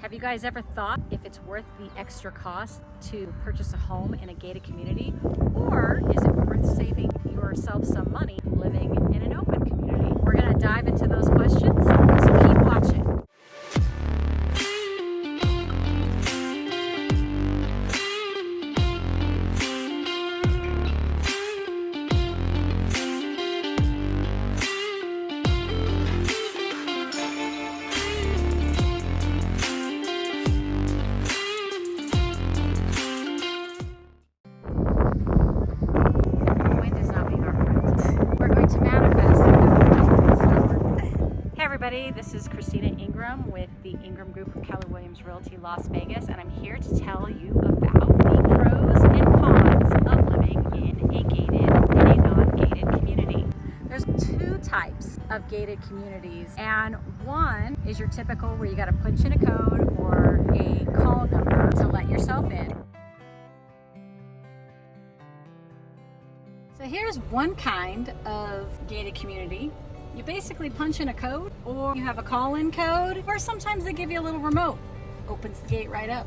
Have you guys ever thought if it's worth the extra cost to purchase a home in a gated community? Or is it worth saving yourself some money living in an open community? We're going to dive into those questions, so keep watching. This is Cristina Ingram with the Ingram Group of Keller Realty Las Vegas, and I'm here to tell you about the pros and cons of living in a gated and a non-gated community. There's two types of gated communities, and one is your typical where you got to punch in a code or a call number to let yourself in. So here's one kind of gated community. You basically punch in a code, or you have a call-in code, or sometimes they give you a little remote. Opens the gate right up.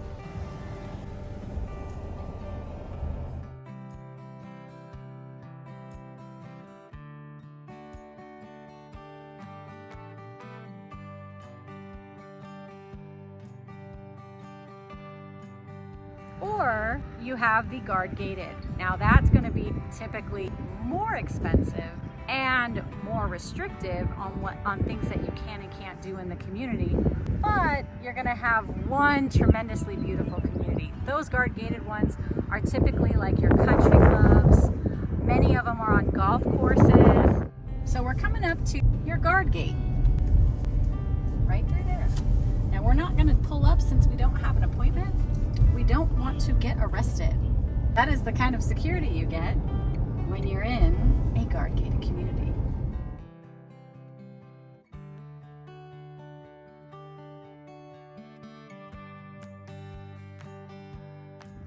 Or you have the guard gated. Now that's going to be typically more expensive and more restrictive on things that you can and can't do in the community, but you're going to have one tremendously beautiful community. Those guard gated ones are typically like your country clubs. Many of them are on golf courses. So we're coming up to your guard gate right through there. Now we're not going to pull up since we don't have an appointment. We don't want to get arrested. That is the kind of security you get when you're in a guard gated community.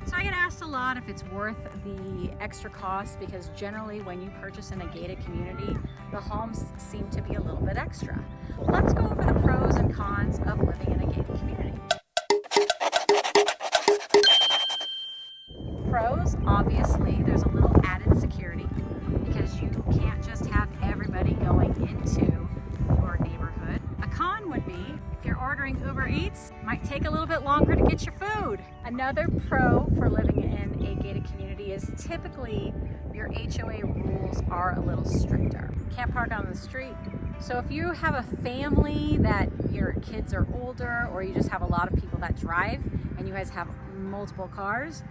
So I get asked a lot if it's worth the extra cost, because generally when you purchase in a gated community, the homes seem to be a little bit extra. Let's go over the pros and cons of living in a gated community. Pros, obviously, there's a little added security because you can't just have everybody going into your neighborhood. A con would be if you're ordering Uber Eats, it might take a little bit longer to get your food. Another pro for living in a gated community is typically your HOA rules are a little stricter. You can't park on the street. So if you have a family that your kids are older, or you just have a lot of people that drive and you guys have multiple cars,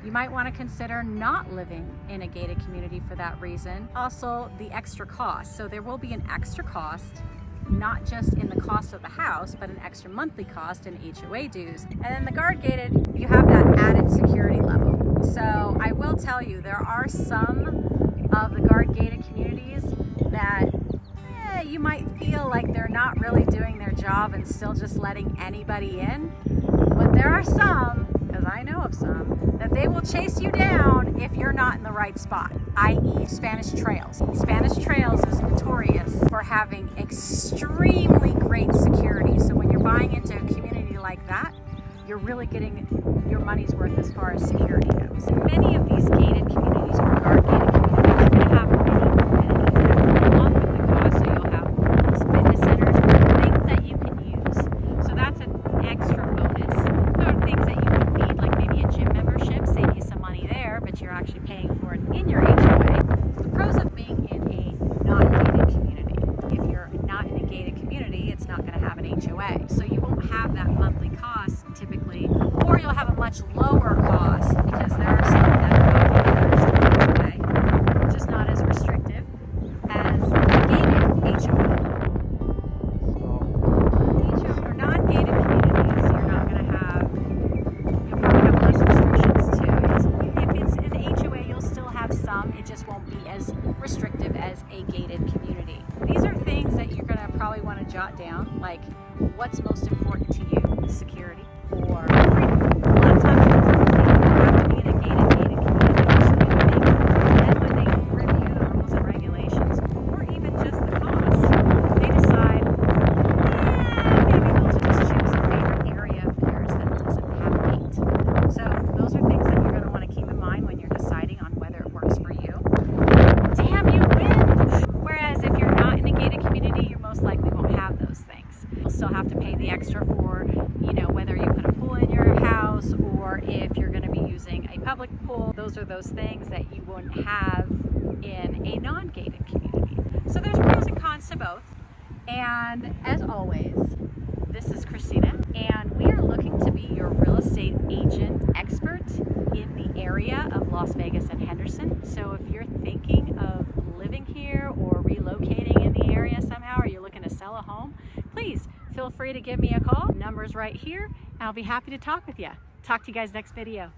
you might want to consider not living in a gated community for that reason. Also, the extra cost. So there will be an extra cost, not just in the cost of the house, but an extra monthly cost in HOA dues. And then the guard gated, you have that added security level. So I will tell you, there are some of the guard gated communities that you might feel like they're not really doing their job and still just letting anybody in. But there are some, because I know of some, that they will chase you down if you're not in the right spot, i.e. Spanish Trails. Spanish Trails is notorious for having extremely great security. So when you're buying into a community like that, you're really getting your money's worth as far as security goes. Many of these gated communities or guard gated communities are going to have many amenities that go along with the cost. So you'll have pools, fitness centers, things that you can use. So that's an extra bonus. There are things that you would need, like maybe a gym membership, save you some money there, but you're actually paying for it in your HOA. The pros of being in a non-gated community. If you're not in a gated community, it's not going to have an HOA. So you won't have that monthly cost typically, or you'll have a much lower cost because there are some that are gated HOA, just not as restrictive as a gated HOA. Or non-gated communities, you're probably have less restrictions too. If it's in the HOA, you'll still have some, it just won't be as restrictive as a gated community. These are things that you're going to probably want to jot down, like what's most important to you, security or freedom. A lot of times you have to be in a gated you know, whether you put a pool in your house or if you're going to be using a public pool. Those are those things that you wouldn't have in a non-gated community. So there's pros and cons to both. And as always, this is Cristina, and we are looking to be your real estate agent expert in the area of Las Vegas and Henderson. So if you're thinking of living here or relocating in the area somehow, or you're looking to sell a home, please feel free to give me a call. Number's right here, and I'll be happy to talk with you. Talk to you guys next video.